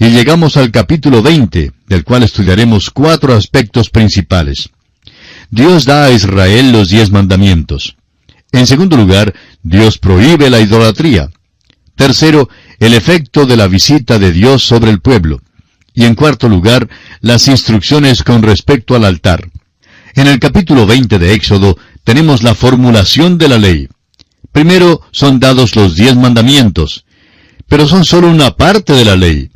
y llegamos al capítulo 20, del cual estudiaremos 4 aspectos principales. Dios da a Israel los 10 mandamientos. En segundo lugar, Dios prohíbe la idolatría. Tercero, el efecto de la visita de Dios sobre el pueblo. Y en cuarto lugar, las instrucciones con respecto al altar. En el capítulo 20 de Éxodo tenemos la formulación de la ley. Primero son dados los 10 mandamientos, pero son solo una parte de la ley.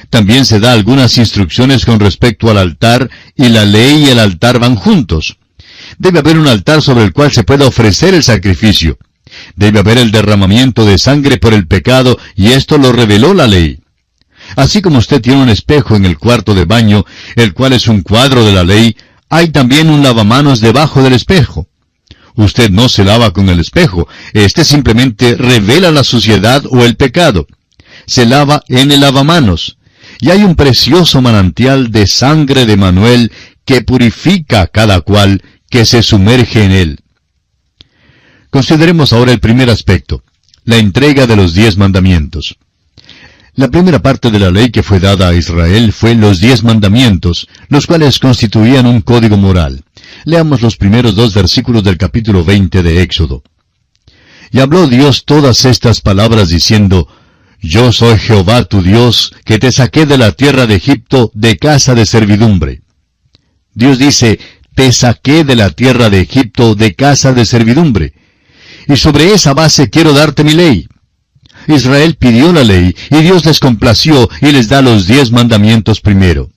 También se da algunas instrucciones con respecto al altar, y la ley y el altar van juntos. Debe haber un altar sobre el cual se pueda ofrecer el sacrificio. Debe haber el derramamiento de sangre por el pecado, y esto lo reveló la ley. Así como usted tiene un espejo en el cuarto de baño, el cual es un cuadro de la ley, hay también un lavamanos debajo del espejo. Usted no se lava con el espejo, este simplemente revela la suciedad o el pecado. Se lava en el lavamanos. Y hay un precioso manantial de sangre de Manuel que purifica a cada cual que se sumerge en él. Consideremos ahora el primer aspecto, la entrega de los 10 mandamientos. La primera parte de la ley que fue dada a Israel fue los 10 mandamientos, los cuales constituían un código moral. Leamos los primeros 2 versículos del capítulo 20 de Éxodo. Y habló Dios todas estas palabras diciendo, Yo soy Jehová tu Dios, que te saqué de la tierra de Egipto de casa de servidumbre. Dios dice, te saqué de la tierra de Egipto de casa de servidumbre. Y sobre esa base quiero darte mi ley. Israel pidió la ley, y Dios les complació y les da los 10 mandamientos primero.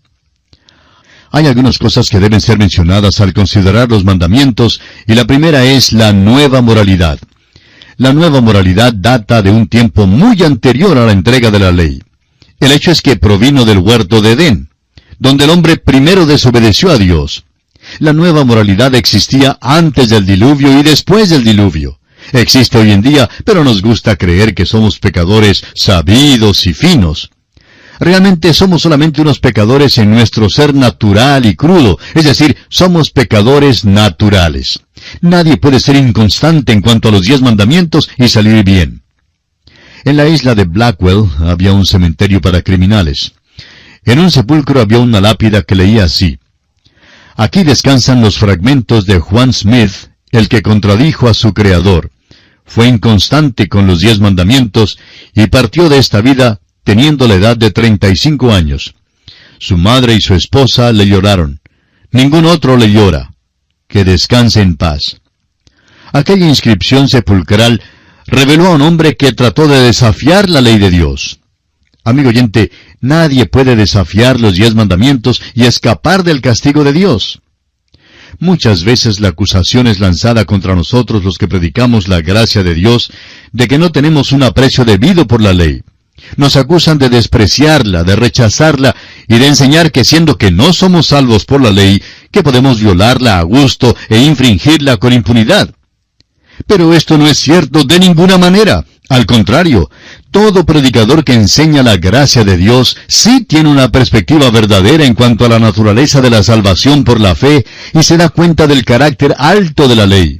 Hay algunas cosas que deben ser mencionadas al considerar los mandamientos, y la primera es la nueva moralidad. La nueva moralidad data de un tiempo muy anterior a la entrega de la ley. El hecho es que provino del huerto de Edén, donde el hombre primero desobedeció a Dios. La nueva moralidad existía antes del diluvio y después del diluvio. Existe hoy en día, pero nos gusta creer que somos pecadores sabidos y finos. Realmente somos solamente unos pecadores en nuestro ser natural y crudo, es decir, somos pecadores naturales. Nadie puede ser inconstante en cuanto a los 10 mandamientos y salir bien. En la isla de Blackwell había un cementerio para criminales. En un sepulcro había una lápida que leía así: Aquí descansan los fragmentos de Juan Smith, el que contradijo a su creador. Fue inconstante con los 10 mandamientos y partió de esta vida teniendo la edad de 35 años. Su madre y su esposa le lloraron. Ningún otro le llora. Que descanse en paz. Aquella inscripción sepulcral reveló a un hombre que trató de desafiar la ley de Dios. Amigo oyente, nadie puede desafiar los 10 mandamientos y escapar del castigo de Dios. Muchas veces la acusación es lanzada contra nosotros los que predicamos la gracia de Dios, de que no tenemos un aprecio debido por la ley. Nos acusan de despreciarla, de rechazarla y de enseñar que siendo que no somos salvos por la ley, que podemos violarla a gusto e infringirla con impunidad. Pero esto no es cierto de ninguna manera. Al contrario, todo predicador que enseña la gracia de Dios sí tiene una perspectiva verdadera en cuanto a la naturaleza de la salvación por la fe y se da cuenta del carácter alto de la ley.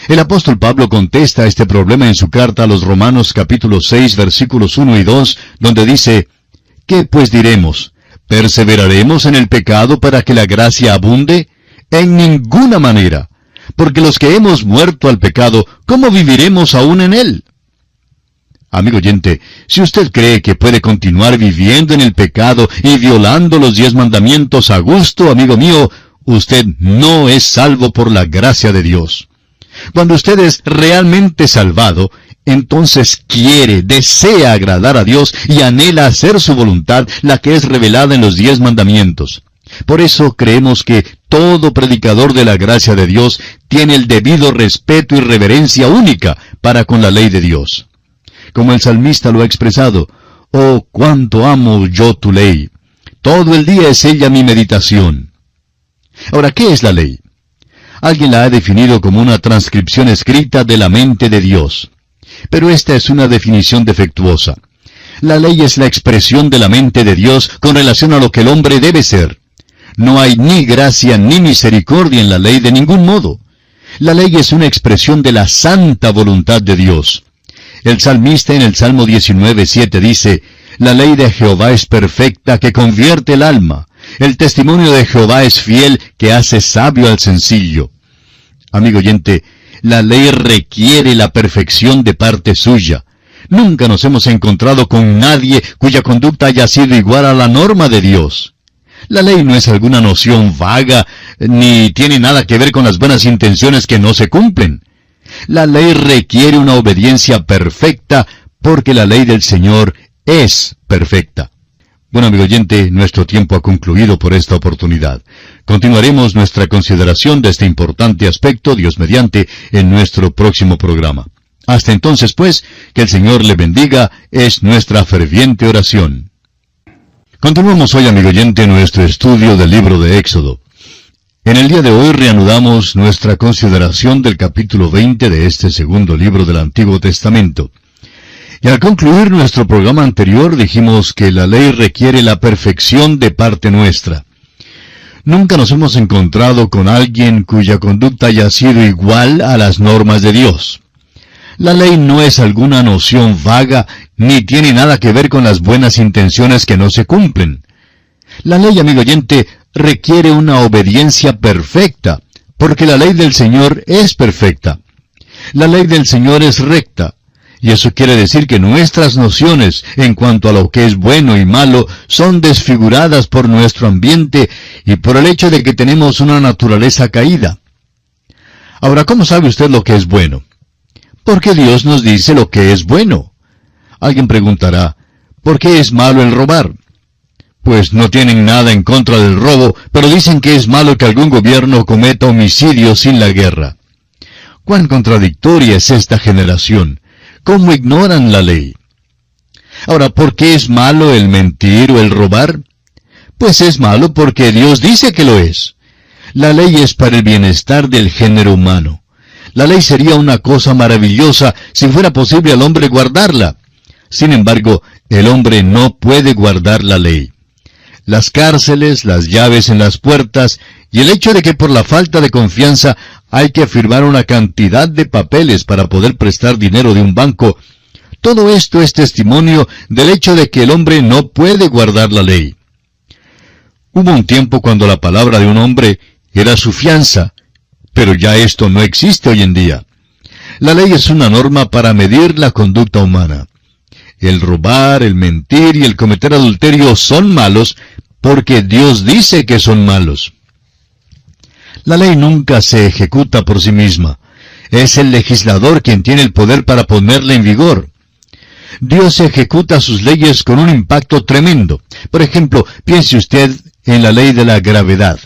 El apóstol Pablo contesta a este problema en su carta a los Romanos capítulo 6 versículos 1 y 2, donde dice, ¿qué pues diremos? ¿Perseveraremos en el pecado para que la gracia abunde? En ninguna manera. Porque los que hemos muerto al pecado, ¿cómo viviremos aún en él? Amigo oyente, si usted cree que puede continuar viviendo en el pecado y violando los 10 mandamientos a gusto, amigo mío, usted no es salvo por la gracia de Dios. Cuando usted es realmente salvado, entonces desea agradar a Dios y anhela hacer su voluntad, la que es revelada en los 10 mandamientos. Por eso creemos que todo predicador de la gracia de Dios tiene el debido respeto y reverencia única para con la ley de Dios. Como el salmista lo ha expresado, «Oh, cuánto amo yo tu ley! Todo el día es ella mi meditación». Ahora, ¿qué es la ley? Alguien la ha definido como una transcripción escrita de la mente de Dios. Pero esta es una definición defectuosa. La ley es la expresión de la mente de Dios con relación a lo que el hombre debe ser. No hay ni gracia ni misericordia en la ley de ningún modo. La ley es una expresión de la santa voluntad de Dios. El salmista en el Salmo 19:7 dice, La ley de Jehová es perfecta, que convierte el alma. El testimonio de Jehová es fiel, que hace sabio al sencillo. Amigo oyente, la ley requiere la perfección de parte suya. Nunca nos hemos encontrado con nadie cuya conducta haya sido igual a la norma de Dios. La ley no es alguna noción vaga, ni tiene nada que ver con las buenas intenciones que no se cumplen. La ley requiere una obediencia perfecta, porque la ley del Señor es perfecta. Bueno, amigo oyente, nuestro tiempo ha concluido por esta oportunidad. Continuaremos nuestra consideración de este importante aspecto, Dios mediante, en nuestro próximo programa. Hasta entonces, pues, que el Señor le bendiga, es nuestra ferviente oración. Continuamos hoy, amigo oyente, nuestro estudio del libro de Éxodo. En el día de hoy reanudamos nuestra consideración del capítulo 20 de este segundo libro del Antiguo Testamento. Y al concluir nuestro programa anterior dijimos que la ley requiere la perfección de parte nuestra. Nunca nos hemos encontrado con alguien cuya conducta haya sido igual a las normas de Dios. La ley no es alguna noción vaga, ni tiene nada que ver con las buenas intenciones que no se cumplen. La ley, amigo oyente, requiere una obediencia perfecta, porque la ley del Señor es perfecta. La ley del Señor es recta, y eso quiere decir que nuestras nociones en cuanto a lo que es bueno y malo son desfiguradas por nuestro ambiente y por el hecho de que tenemos una naturaleza caída. Ahora, ¿cómo sabe usted lo que es bueno? Porque Dios nos dice lo que es bueno. Alguien preguntará, ¿por qué es malo el robar? Pues no tienen nada en contra del robo, pero dicen que es malo que algún gobierno cometa homicidio sin la guerra. ¿Cuán contradictoria es esta generación? ¿Cómo ignoran la ley? Ahora, ¿por qué es malo el mentir o el robar? Pues es malo porque Dios dice que lo es. La ley es para el bienestar del género humano. La ley sería una cosa maravillosa si fuera posible al hombre guardarla. Sin embargo, el hombre no puede guardar la ley. Las cárceles, las llaves en las puertas, y el hecho de que por la falta de confianza hay que firmar una cantidad de papeles para poder prestar dinero de un banco, todo esto es testimonio del hecho de que el hombre no puede guardar la ley. Hubo un tiempo cuando la palabra de un hombre era su fianza, pero ya esto no existe hoy en día. La ley es una norma para medir la conducta humana. El robar, el mentir y el cometer adulterio son malos porque Dios dice que son malos. La ley nunca se ejecuta por sí misma. Es el legislador quien tiene el poder para ponerla en vigor. Dios ejecuta sus leyes con un impacto tremendo. Por ejemplo, piense usted en la ley de la gravedad.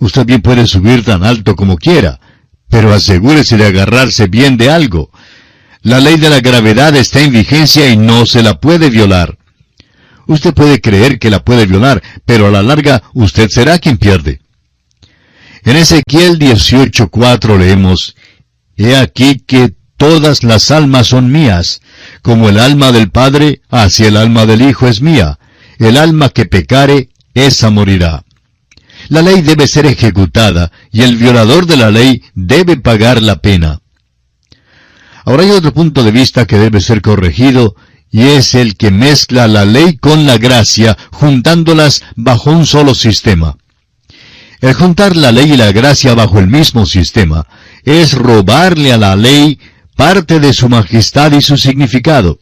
Usted bien puede subir tan alto como quiera, pero asegúrese de agarrarse bien de algo. La ley de la gravedad está en vigencia y no se la puede violar. Usted puede creer que la puede violar, pero a la larga usted será quien pierde. En Ezequiel 18:4 leemos, «He aquí que todas las almas son mías, como el alma del Padre, así el alma del Hijo es mía. El alma que pecare, esa morirá». La ley debe ser ejecutada, y el violador de la ley debe pagar la pena. Ahora hay otro punto de vista que debe ser corregido, y es el que mezcla la ley con la gracia, juntándolas bajo un solo sistema. El juntar la ley y la gracia bajo el mismo sistema es robarle a la ley parte de su majestad y su significado.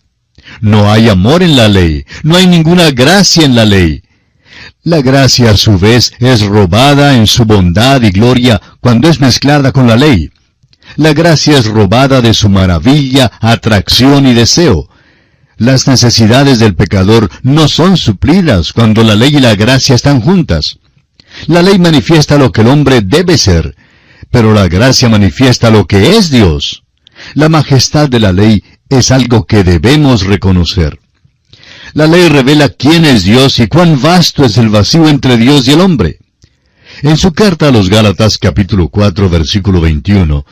No hay amor en la ley, no hay ninguna gracia en la ley. La gracia, a su vez, es robada en su bondad y gloria cuando es mezclada con la ley. La gracia es robada de su maravilla, atracción y deseo. Las necesidades del pecador no son suplidas cuando la ley y la gracia están juntas. La ley manifiesta lo que el hombre debe ser, pero la gracia manifiesta lo que es Dios. La majestad de la ley es algo que debemos reconocer. La ley revela quién es Dios y cuán vasto es el vacío entre Dios y el hombre. En su carta a los Gálatas capítulo 4 versículo 21,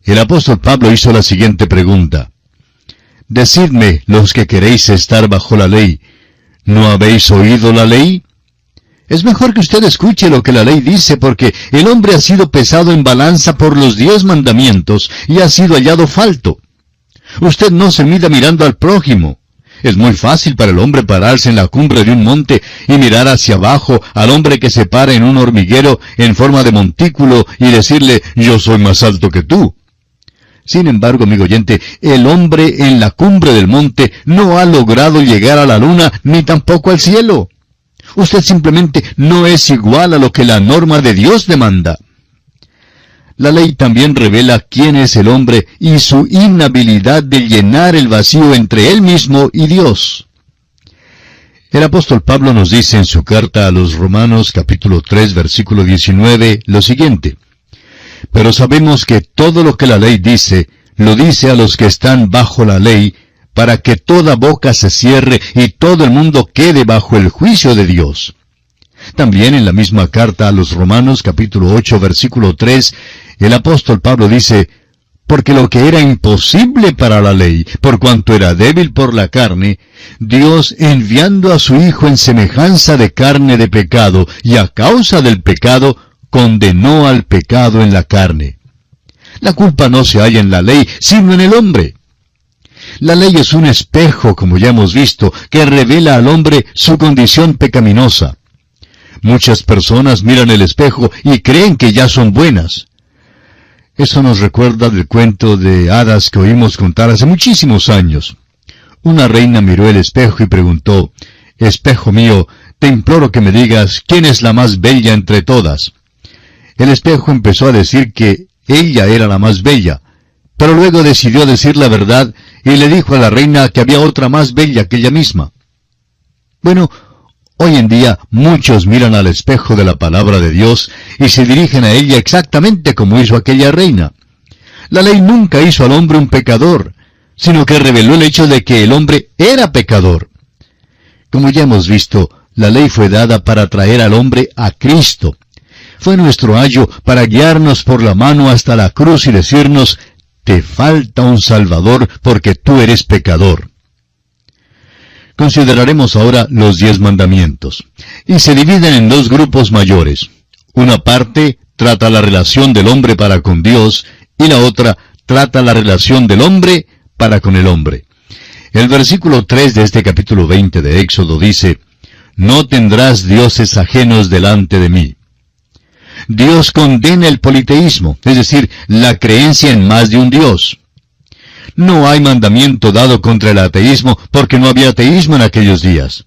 el apóstol Pablo hizo la siguiente pregunta. Decidme, los que queréis estar bajo la ley, ¿no habéis oído la ley? Es mejor que usted escuche lo que la ley dice, porque el hombre ha sido pesado en balanza por los 10 mandamientos y ha sido hallado falto. Usted no se mida mirando al prójimo. Es muy fácil para el hombre pararse en la cumbre de un monte y mirar hacia abajo al hombre que se para en un hormiguero en forma de montículo y decirle, yo soy más alto que tú. Sin embargo, amigo oyente, el hombre en la cumbre del monte no ha logrado llegar a la luna ni tampoco al cielo. Usted simplemente no es igual a lo que la norma de Dios demanda. La ley también revela quién es el hombre y su inhabilidad de llenar el vacío entre él mismo y Dios. El apóstol Pablo nos dice en su carta a los Romanos capítulo 3 versículo 19 lo siguiente: pero sabemos que todo lo que la ley dice, lo dice a los que están bajo la ley, para que toda boca se cierre y todo el mundo quede bajo el juicio de Dios. También en la misma carta a los Romanos capítulo 8 versículo 3, el apóstol Pablo dice, porque lo que era imposible para la ley, por cuanto era débil por la carne, Dios, enviando a su Hijo en semejanza de carne de pecado, y a causa del pecado, condenó al pecado en la carne. La culpa no se halla en la ley, sino en el hombre. La ley es un espejo, como ya hemos visto, que revela al hombre su condición pecaminosa. Muchas personas miran el espejo y creen que ya son buenas. Eso nos recuerda del cuento de hadas que oímos contar hace muchísimos años. Una reina miró el espejo y preguntó, «Espejo mío, te imploro que me digas quién es la más bella entre todas». El espejo empezó a decir que ella era la más bella, pero luego decidió decir la verdad y le dijo a la reina que había otra más bella que ella misma. Bueno, hoy en día muchos miran al espejo de la palabra de Dios y se dirigen a ella exactamente como hizo aquella reina. La ley nunca hizo al hombre un pecador, sino que reveló el hecho de que el hombre era pecador. Como ya hemos visto, la ley fue dada para traer al hombre a Cristo. Fue nuestro ayo para guiarnos por la mano hasta la cruz y decirnos, te falta un Salvador porque tú eres pecador. Consideraremos ahora los 10 mandamientos, y se dividen en 2 grupos mayores. Una parte trata la relación del hombre para con Dios, y la otra trata la relación del hombre para con el hombre. El versículo 3 de este capítulo 20 de Éxodo dice, no tendrás dioses ajenos delante de mí. Dios condena el politeísmo, es decir, la creencia en más de un Dios. No hay mandamiento dado contra el ateísmo porque no había ateísmo en aquellos días.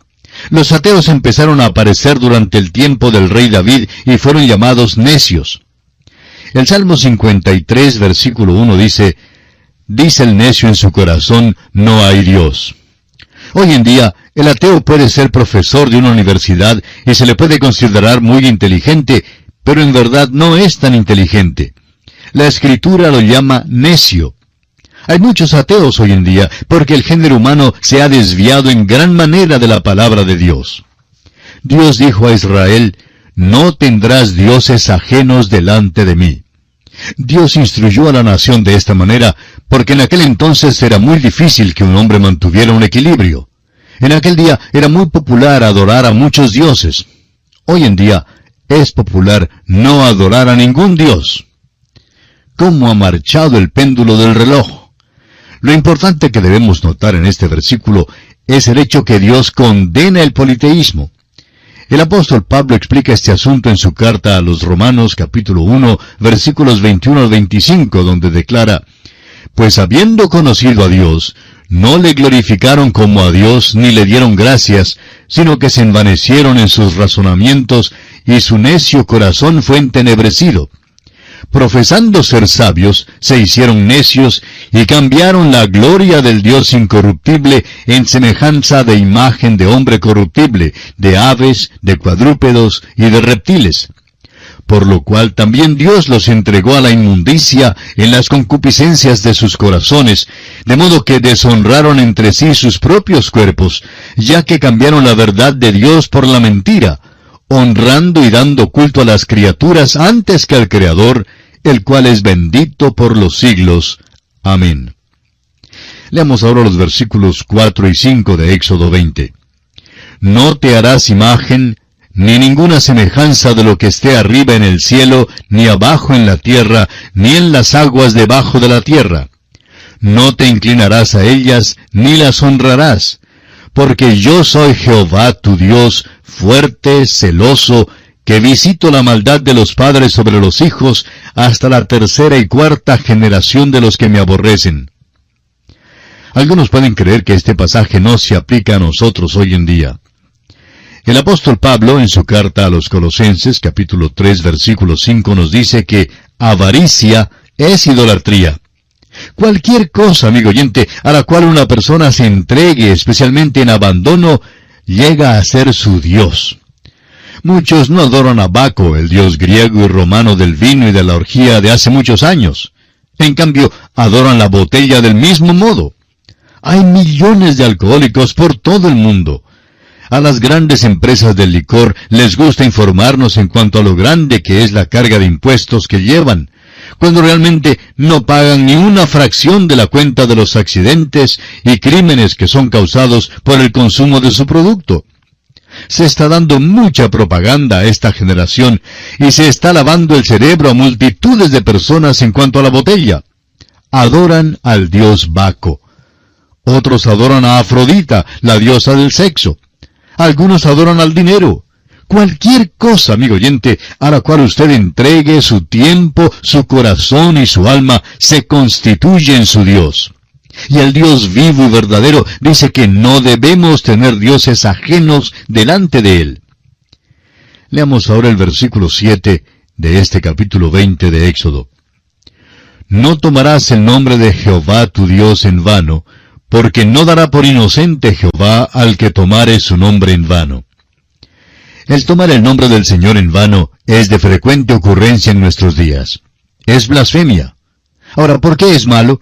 Los ateos empezaron a aparecer durante el tiempo del rey David y fueron llamados necios. El Salmo 53, versículo 1 dice, dice el necio en su corazón, no hay Dios. Hoy en día, el ateo puede ser profesor de una universidad y se le puede considerar muy inteligente, pero en verdad no es tan inteligente. La Escritura lo llama necio. Hay muchos ateos hoy en día porque el género humano se ha desviado en gran manera de la palabra de Dios. Dios dijo a Israel, no tendrás dioses ajenos delante de mí. Dios instruyó a la nación de esta manera porque en aquel entonces era muy difícil que un hombre mantuviera un equilibrio. En aquel día era muy popular adorar a muchos dioses. Hoy en día es popular no adorar a ningún dios. ¿Cómo ha marchado el péndulo del reloj? Lo importante que debemos notar en este versículo es el hecho que Dios condena el politeísmo. El apóstol Pablo explica este asunto en su carta a los Romanos capítulo 1, versículos 21 al 25, donde declara, pues habiendo conocido a Dios, no le glorificaron como a Dios ni le dieron gracias, sino que se envanecieron en sus razonamientos y su necio corazón fue entenebrecido. Profesando ser sabios, se hicieron necios y cambiaron la gloria del Dios incorruptible en semejanza de imagen de hombre corruptible, de aves, de cuadrúpedos y de reptiles. Por lo cual también Dios los entregó a la inmundicia en las concupiscencias de sus corazones, de modo que deshonraron entre sí sus propios cuerpos, ya que cambiaron la verdad de Dios por la mentira, honrando y dando culto a las criaturas antes que al Creador, el cual es bendito por los siglos. Amén. Leamos ahora los versículos 4 y 5 de Éxodo 20. No te harás imagen, ni ninguna semejanza de lo que esté arriba en el cielo, ni abajo en la tierra, ni en las aguas debajo de la tierra. No te inclinarás a ellas, ni las honrarás, porque yo soy Jehová tu Dios, fuerte, celoso, que visito la maldad de los padres sobre los hijos, hasta la tercera y cuarta generación de los que me aborrecen. Algunos pueden creer que este pasaje no se aplica a nosotros hoy en día. El apóstol Pablo, en su carta a los Colosenses, capítulo 3, versículo 5, nos dice que avaricia es idolatría. Cualquier cosa, amigo oyente, a la cual una persona se entregue, especialmente en abandono, llega a ser su Dios. Muchos no adoran a Baco, el dios griego y romano del vino y de la orgía de hace muchos años. En cambio, adoran la botella del mismo modo. Hay millones de alcohólicos por todo el mundo. A las grandes empresas del licor les gusta informarnos en cuanto a lo grande que es la carga de impuestos que llevan, cuando realmente no pagan ni una fracción de la cuenta de los accidentes y crímenes que son causados por el consumo de su producto. Se está dando mucha propaganda a esta generación y se está lavando el cerebro a multitudes de personas en cuanto a la botella. Adoran al dios Baco. Otros adoran a Afrodita, la diosa del sexo. Algunos adoran al dinero. Cualquier cosa, amigo oyente, a la cual usted entregue su tiempo, su corazón y su alma, se constituye en su Dios. Y el Dios vivo y verdadero dice que no debemos tener dioses ajenos delante de Él. Leamos ahora el versículo 7 de este capítulo 20 de Éxodo. No tomarás el nombre de Jehová tu Dios en vano, porque no dará por inocente Jehová al que tomare su nombre en vano. El tomar el nombre del Señor en vano es de frecuente ocurrencia en nuestros días. Es blasfemia. Ahora, ¿por qué es malo?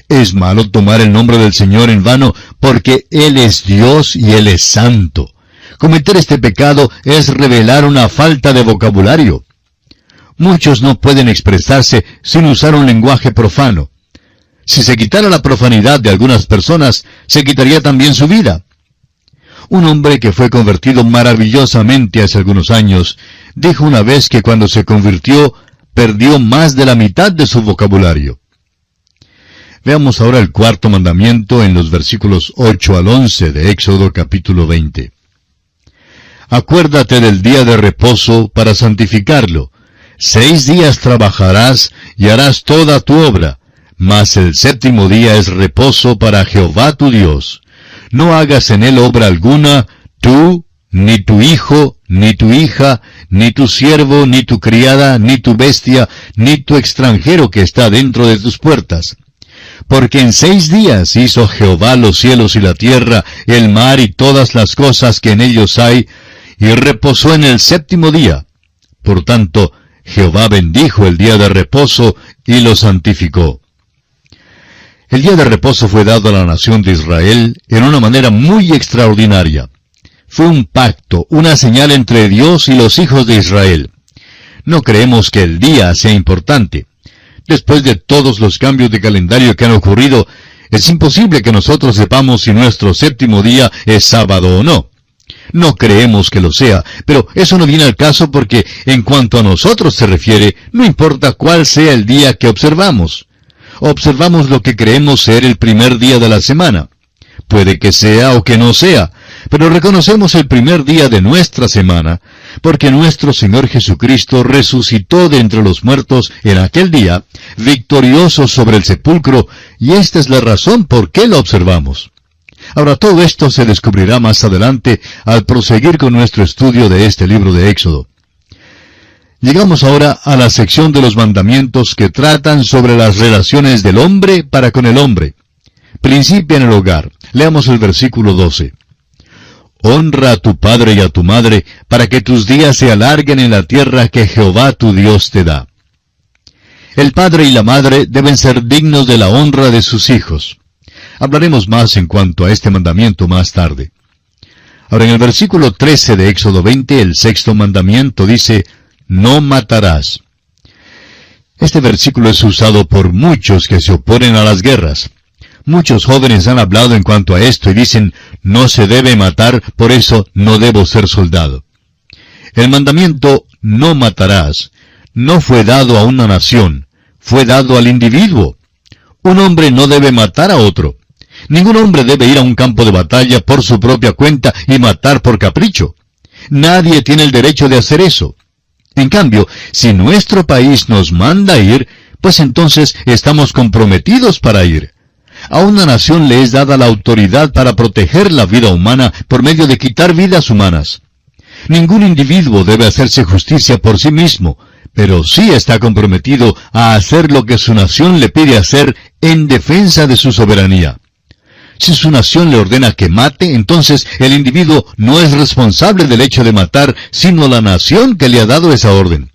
Es malo tomar el nombre del Señor en vano porque Él es Dios y Él es santo. Cometer este pecado es revelar una falta de vocabulario. Muchos no pueden expresarse sin usar un lenguaje profano. Si se quitara la profanidad de algunas personas, se quitaría también su vida. Un hombre que fue convertido maravillosamente hace algunos años, dijo una vez que cuando se convirtió, perdió más de la mitad de su vocabulario. Veamos ahora el cuarto mandamiento en los versículos 8 al 11 de Éxodo capítulo 20. Acuérdate del día de reposo para santificarlo. 6 días trabajarás y harás toda tu obra, mas el séptimo día es reposo para Jehová tu Dios. No hagas en él obra alguna, tú, ni tu hijo, ni tu hija, ni tu siervo, ni tu criada, ni tu bestia, ni tu extranjero que está dentro de tus puertas. Porque en 6 días hizo Jehová los cielos y la tierra, el mar y todas las cosas que en ellos hay, y reposó en el séptimo día. Por tanto, Jehová bendijo el día de reposo y lo santificó. El día de reposo fue dado a la nación de Israel en una manera muy extraordinaria. Fue un pacto, una señal entre Dios y los hijos de Israel. No creemos que el día sea importante. Después de todos los cambios de calendario que han ocurrido, es imposible que nosotros sepamos si nuestro séptimo día es sábado o no. No creemos que lo sea, pero eso no viene al caso porque, en cuanto a nosotros se refiere, no importa cuál sea el día que observamos. Observamos lo que creemos ser el primer día de la semana. Puede que sea o que no sea, pero reconocemos el primer día de nuestra semana, porque nuestro Señor Jesucristo resucitó de entre los muertos en aquel día, victorioso sobre el sepulcro, y esta es la razón por qué lo observamos. Ahora, todo esto se descubrirá más adelante al proseguir con nuestro estudio de este libro de Éxodo. Llegamos ahora a la sección de los mandamientos que tratan sobre las relaciones del hombre para con el hombre. Principia en el hogar. Leamos el versículo 12. Honra a tu padre y a tu madre, para que tus días se alarguen en la tierra que Jehová tu Dios te da. El padre y la madre deben ser dignos de la honra de sus hijos. Hablaremos más en cuanto a este mandamiento más tarde. Ahora, en el versículo 13 de Éxodo 20, el sexto mandamiento dice, no matarás. Este versículo es usado por muchos que se oponen a las guerras. Muchos jóvenes han hablado en cuanto a esto y dicen, no se debe matar, por eso no debo ser soldado. El mandamiento, no matarás, no fue dado a una nación, fue dado al individuo. Un hombre no debe matar a otro. Ningún hombre debe ir a un campo de batalla por su propia cuenta y matar por capricho. Nadie tiene el derecho de hacer eso. En cambio, si nuestro país nos manda ir, pues entonces estamos comprometidos para ir. A una nación le es dada la autoridad para proteger la vida humana por medio de quitar vidas humanas. Ningún individuo debe hacerse justicia por sí mismo, pero sí está comprometido a hacer lo que su nación le pide hacer en defensa de su soberanía. Si su nación le ordena que mate, entonces el individuo no es responsable del hecho de matar, sino la nación que le ha dado esa orden.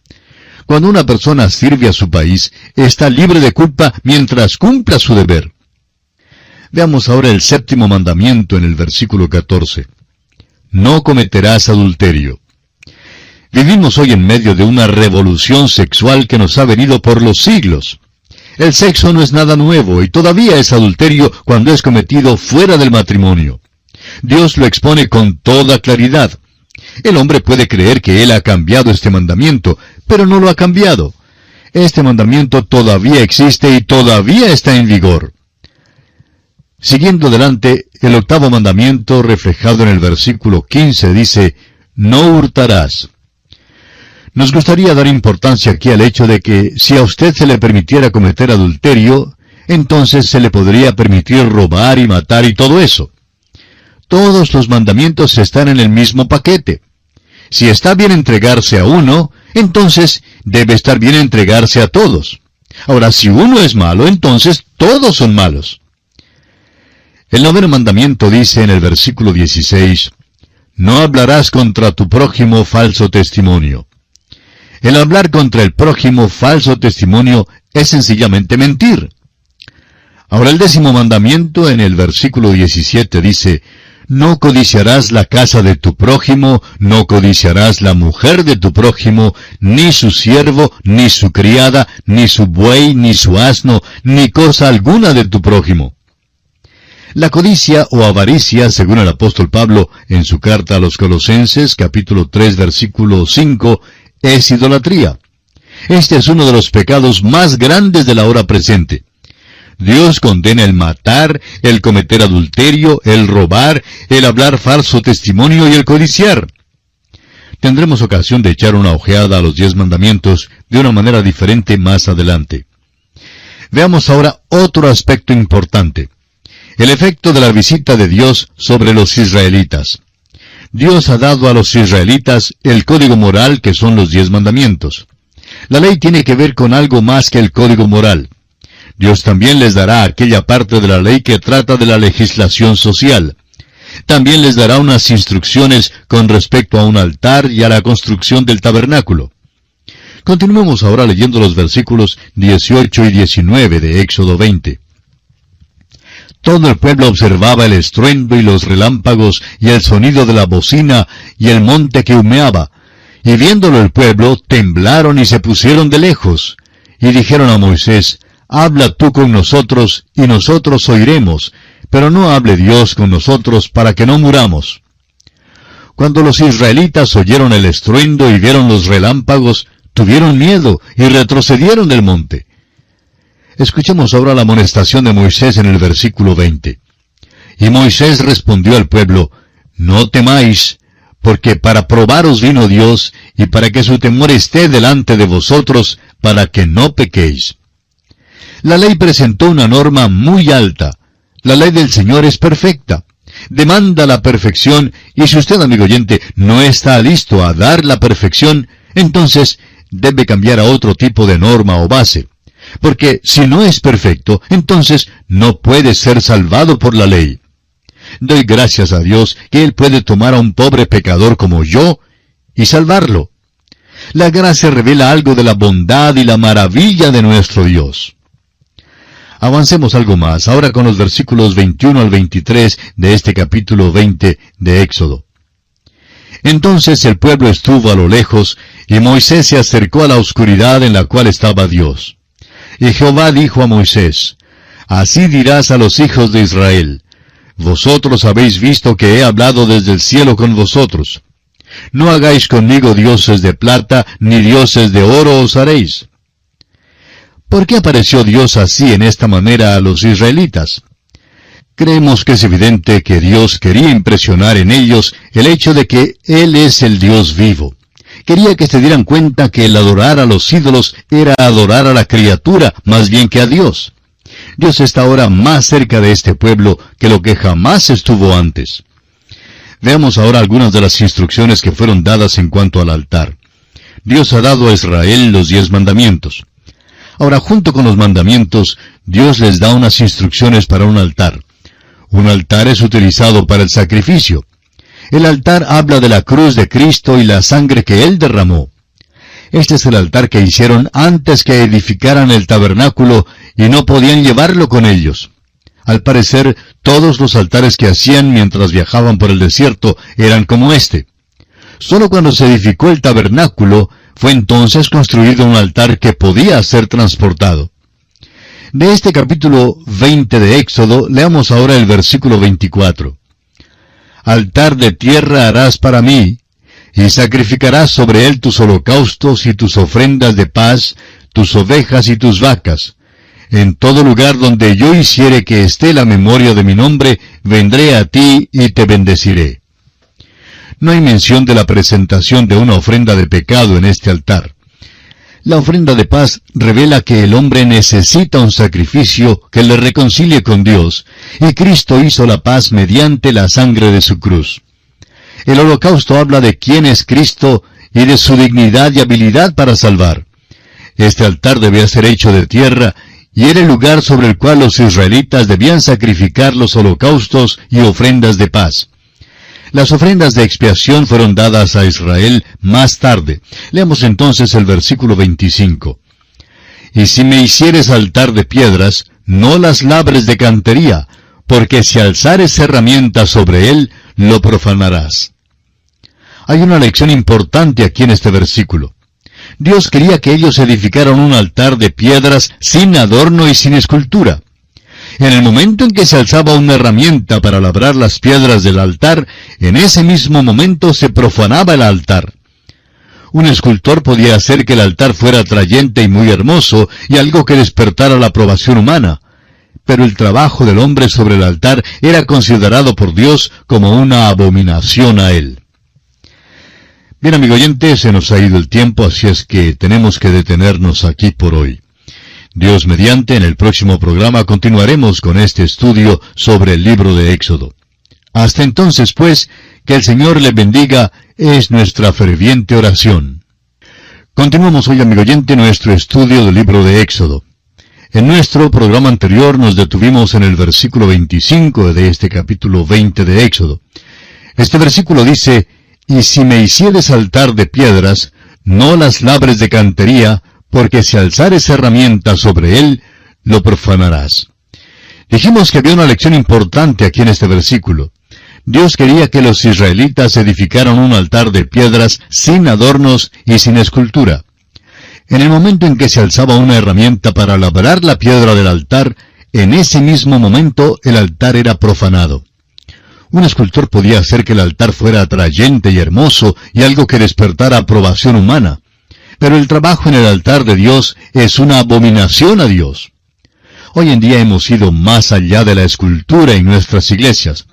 Cuando una persona sirve a su país, está libre de culpa mientras cumpla su deber. Veamos ahora el 7º mandamiento en el versículo 14. No cometerás adulterio. Vivimos hoy en medio de una revolución sexual que nos ha venido por los siglos. El sexo no es nada nuevo y todavía es adulterio cuando es cometido fuera del matrimonio. Dios lo expone con toda claridad. El hombre puede creer que él ha cambiado este mandamiento, pero no lo ha cambiado. Este mandamiento todavía existe y todavía está en vigor. Siguiendo adelante, el 8º mandamiento, reflejado en el versículo 15, dice, no hurtarás. Nos gustaría dar importancia aquí al hecho de que si a usted se le permitiera cometer adulterio, entonces se le podría permitir robar y matar y todo eso. Todos los mandamientos están en el mismo paquete. Si está bien entregarse a uno, entonces debe estar bien entregarse a todos. Ahora, si uno es malo, entonces todos son malos. El 9º mandamiento dice en el versículo 16, no hablarás contra tu prójimo falso testimonio. El hablar contra el prójimo falso testimonio es sencillamente mentir. Ahora el 10º mandamiento en el versículo 17 dice, no codiciarás la casa de tu prójimo, no codiciarás la mujer de tu prójimo, ni su siervo, ni su criada, ni su buey, ni su asno, ni cosa alguna de tu prójimo. La codicia o avaricia, según el apóstol Pablo en su carta a los Colosenses, capítulo 3, versículo 5, es idolatría. Este es uno de los pecados más grandes de la hora presente. Dios condena el matar, el cometer adulterio, el robar, el hablar falso testimonio y el codiciar. Tendremos ocasión de echar una ojeada a los 10 mandamientos de una manera diferente más adelante. Veamos ahora otro aspecto importante. El efecto de la visita de Dios sobre los israelitas. Dios ha dado a los israelitas el código moral que son los 10 mandamientos. La ley tiene que ver con algo más que el código moral. Dios también les dará aquella parte de la ley que trata de la legislación social. También les dará unas instrucciones con respecto a un altar y a la construcción del tabernáculo. Continuemos ahora leyendo los versículos 18 y 19 de Éxodo 20. Todo el pueblo observaba el estruendo y los relámpagos y el sonido de la bocina y el monte que humeaba. Y viéndolo el pueblo, temblaron y se pusieron de lejos. Y dijeron a Moisés, habla tú con nosotros y nosotros oiremos, pero no hable Dios con nosotros para que no muramos. Cuando los israelitas oyeron el estruendo y vieron los relámpagos, tuvieron miedo y retrocedieron del monte. Escuchemos ahora la amonestación de Moisés en el versículo 20. Y Moisés respondió al pueblo, no temáis, porque para probaros vino Dios, y para que su temor esté delante de vosotros, para que no pequéis. La ley presentó una norma muy alta. La ley del Señor es perfecta. Demanda la perfección, y si usted, amigo oyente, no está listo a dar la perfección, entonces debe cambiar a otro tipo de norma o base. Porque si no es perfecto, entonces no puede ser salvado por la ley. Doy gracias a Dios que Él puede tomar a un pobre pecador como yo y salvarlo. La gracia revela algo de la bondad y la maravilla de nuestro Dios. Avancemos algo más, ahora con los versículos 21 al 23 de este capítulo 20 de Éxodo. Entonces el pueblo estuvo a lo lejos, y Moisés se acercó a la oscuridad en la cual estaba Dios. Y Jehová dijo a Moisés, así dirás a los hijos de Israel, vosotros habéis visto que he hablado desde el cielo con vosotros. No hagáis conmigo dioses de plata, ni dioses de oro os haréis. ¿Por qué apareció Dios así en esta manera a los israelitas? Creemos que es evidente que Dios quería impresionar en ellos el hecho de que Él es el Dios vivo. Quería que se dieran cuenta que el adorar a los ídolos era adorar a la criatura más bien que a Dios. Dios está ahora más cerca de este pueblo que lo que jamás estuvo antes. Veamos ahora algunas de las instrucciones que fueron dadas en cuanto al altar. Dios ha dado a Israel los 10 mandamientos. Ahora, junto con los mandamientos, Dios les da unas instrucciones para un altar. Un altar es utilizado para el sacrificio. El altar habla de la cruz de Cristo y la sangre que Él derramó. Este es el altar que hicieron antes que edificaran el tabernáculo y no podían llevarlo con ellos. Al parecer, todos los altares que hacían mientras viajaban por el desierto eran como este. Solo cuando se edificó el tabernáculo, fue entonces construido un altar que podía ser transportado. De este capítulo 20 de Éxodo, leamos ahora el versículo 24. Altar de tierra harás para mí, y sacrificarás sobre él tus holocaustos y tus ofrendas de paz, tus ovejas y tus vacas. En todo lugar donde yo hiciere que esté la memoria de mi nombre, vendré a ti y te bendeciré. No hay mención de la presentación de una ofrenda de pecado en este altar. La ofrenda de paz revela que el hombre necesita un sacrificio que le reconcilie con Dios, y Cristo hizo la paz mediante la sangre de su cruz. El holocausto habla de quién es Cristo y de su dignidad y habilidad para salvar. Este altar debía ser hecho de tierra, y era el lugar sobre el cual los israelitas debían sacrificar los holocaustos y ofrendas de paz. Las ofrendas de expiación fueron dadas a Israel más tarde. Leamos entonces el versículo 25. Y si me hicieres altar de piedras, no las labres de cantería, porque si alzares herramienta sobre él, lo profanarás. Hay una lección importante aquí en este versículo. Dios quería que ellos edificaran un altar de piedras sin adorno y sin escultura. En el momento en que se alzaba una herramienta para labrar las piedras del altar, en ese mismo momento se profanaba el altar. Un escultor podía hacer que el altar fuera atrayente y muy hermoso, y algo que despertara la aprobación humana. Pero el trabajo del hombre sobre el altar era considerado por Dios como una abominación a él. Bien, amigo oyente, se nos ha ido el tiempo, así es que tenemos que detenernos aquí por hoy. Dios mediante, en el próximo programa continuaremos con este estudio sobre el libro de Éxodo. Hasta entonces, pues, que el Señor le bendiga, es nuestra ferviente oración. Continuamos hoy, amigo oyente, nuestro estudio del libro de Éxodo. En nuestro programa anterior nos detuvimos en el versículo 25 de este capítulo 20 de Éxodo. Este versículo dice, «Y si me hicieres altar de piedras, no las labres de cantería, porque si alzares herramienta sobre él, lo profanarás». Dijimos que había una lección importante aquí en este versículo. Dios quería que los israelitas edificaran un altar de piedras sin adornos y sin escultura. En el momento en que se alzaba una herramienta para labrar la piedra del altar, en ese mismo momento el altar era profanado. Un escultor podía hacer que el altar fuera atrayente y hermoso y algo que despertara aprobación humana. Pero el trabajo en el altar de Dios es una abominación a Dios. Hoy en día hemos ido más allá de la escultura en nuestras iglesias.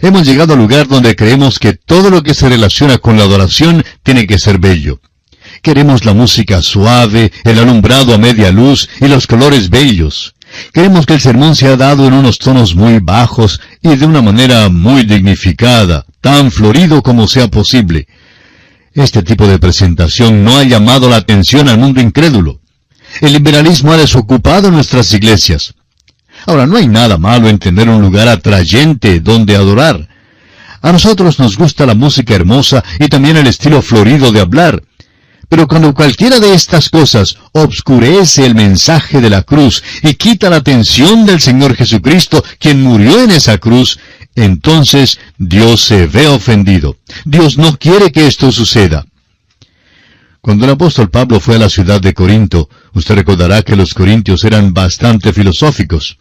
Hemos llegado al lugar donde creemos que todo lo que se relaciona con la adoración tiene que ser bello. Queremos la música suave, el alumbrado a media luz y los colores bellos. Queremos que el sermón sea dado en unos tonos muy bajos y de una manera muy dignificada, tan florido como sea posible. Este tipo de presentación no ha llamado la atención al mundo incrédulo. El liberalismo ha desocupado nuestras iglesias. Ahora, no hay nada malo en tener un lugar atrayente donde adorar. A nosotros nos gusta la música hermosa y también el estilo florido de hablar. Pero cuando cualquiera de estas cosas obscurece el mensaje de la cruz y quita la atención del Señor Jesucristo, quien murió en esa cruz, entonces Dios se ve ofendido. Dios no quiere que esto suceda. Cuando el apóstol Pablo fue a la ciudad de Corinto, usted recordará que los corintios eran bastante filosóficos.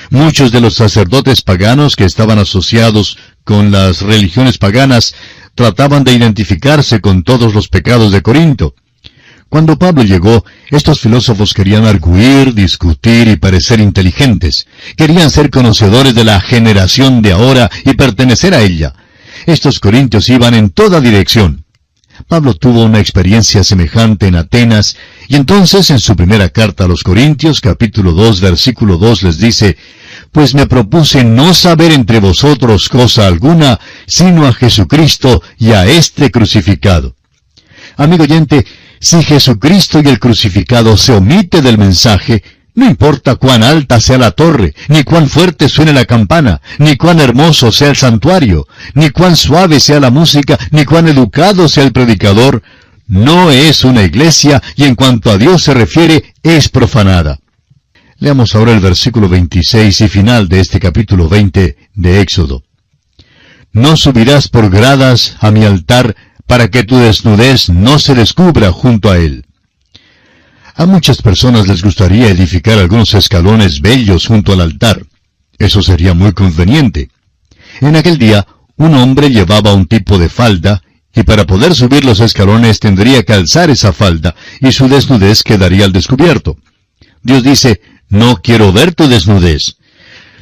Muchos de los sacerdotes paganos que estaban asociados con las religiones paganas trataban de identificarse con todos los pecados de Corinto. Cuando Pablo llegó, estos filósofos querían arguir, discutir y parecer inteligentes. Querían ser conocedores de la generación de ahora y pertenecer a ella. Estos corintios iban en toda dirección. Pablo tuvo una experiencia semejante en Atenas, y entonces en su primera carta a los Corintios, capítulo 2, versículo 2, les dice: «Pues me propuse no saber entre vosotros cosa alguna, sino a Jesucristo y a este crucificado». Amigo oyente, si Jesucristo y el crucificado se omite del mensaje, no importa cuán alta sea la torre, ni cuán fuerte suene la campana, ni cuán hermoso sea el santuario, ni cuán suave sea la música, ni cuán educado sea el predicador, no es una iglesia y en cuanto a Dios se refiere, es profanada. Leamos ahora el versículo 26 y final de este capítulo 20 de Éxodo. «No subirás por gradas a mi altar, para que tu desnudez no se descubra junto a él». A muchas personas les gustaría edificar algunos escalones bellos junto al altar. Eso sería muy conveniente. En aquel día, un hombre llevaba un tipo de falda, y para poder subir los escalones tendría que alzar esa falda, y su desnudez quedaría al descubierto. Dios dice: «No quiero ver tu desnudez»,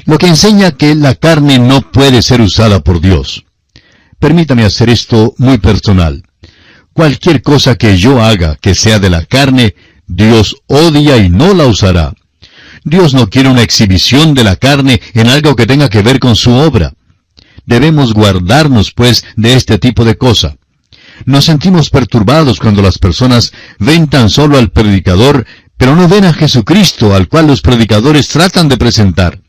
lo que enseña que la carne no puede ser usada por Dios. Permítame hacer esto muy personal. Cualquier cosa que yo haga que sea de la carne, Dios odia y no la usará. Dios no quiere una exhibición de la carne en algo que tenga que ver con su obra. Debemos guardarnos, pues, de este tipo de cosa. Nos sentimos perturbados cuando las personas ven tan solo al predicador, pero no ven a Jesucristo, al cual los predicadores tratan de presentar.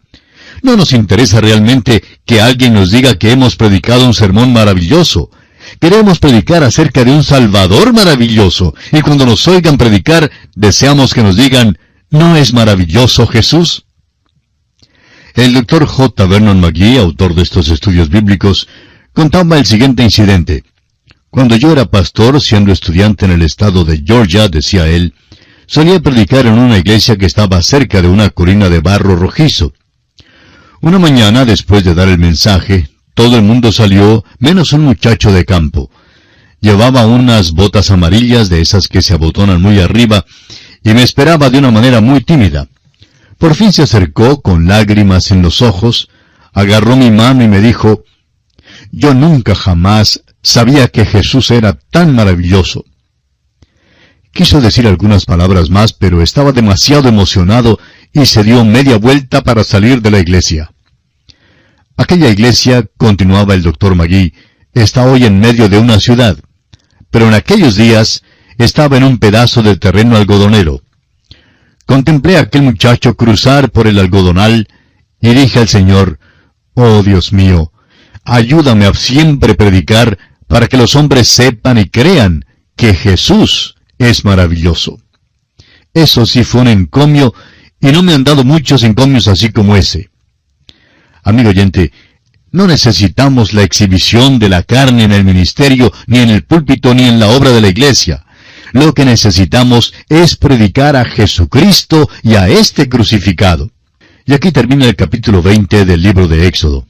No nos interesa realmente que alguien nos diga que hemos predicado un sermón maravilloso. Queremos predicar acerca de un Salvador maravilloso, y cuando nos oigan predicar, deseamos que nos digan: ¿no es maravilloso Jesús? El Dr. J. Vernon McGee, autor de estos estudios bíblicos, contaba el siguiente incidente. Cuando yo era pastor, siendo estudiante en el estado de Georgia, decía él, solía predicar en una iglesia que estaba cerca de una colina de barro rojizo. Una mañana, después de dar el mensaje, todo el mundo salió, menos un muchacho de campo. Llevaba unas botas amarillas, de esas que se abotonan muy arriba, y me esperaba de una manera muy tímida. Por fin se acercó, con lágrimas en los ojos, agarró mi mano y me dijo: «Yo nunca jamás sabía que Jesús era tan maravilloso». Quiso decir algunas palabras más, pero estaba demasiado emocionado y se dio media vuelta para salir de la iglesia. Aquella iglesia, continuaba el Dr. McGee, está hoy en medio de una ciudad, pero en aquellos días estaba en un pedazo de terreno algodonero. Contemplé a aquel muchacho cruzar por el algodonal y dije al Señor: «Oh Dios mío, ayúdame a siempre predicar para que los hombres sepan y crean que Jesús es maravilloso». Eso sí fue un encomio, y no me han dado muchos encomios así como ese. Amigo oyente, no necesitamos la exhibición de la carne en el ministerio, ni en el púlpito, ni en la obra de la iglesia. Lo que necesitamos es predicar a Jesucristo y a este crucificado. Y aquí termina el capítulo 20 del libro de Éxodo.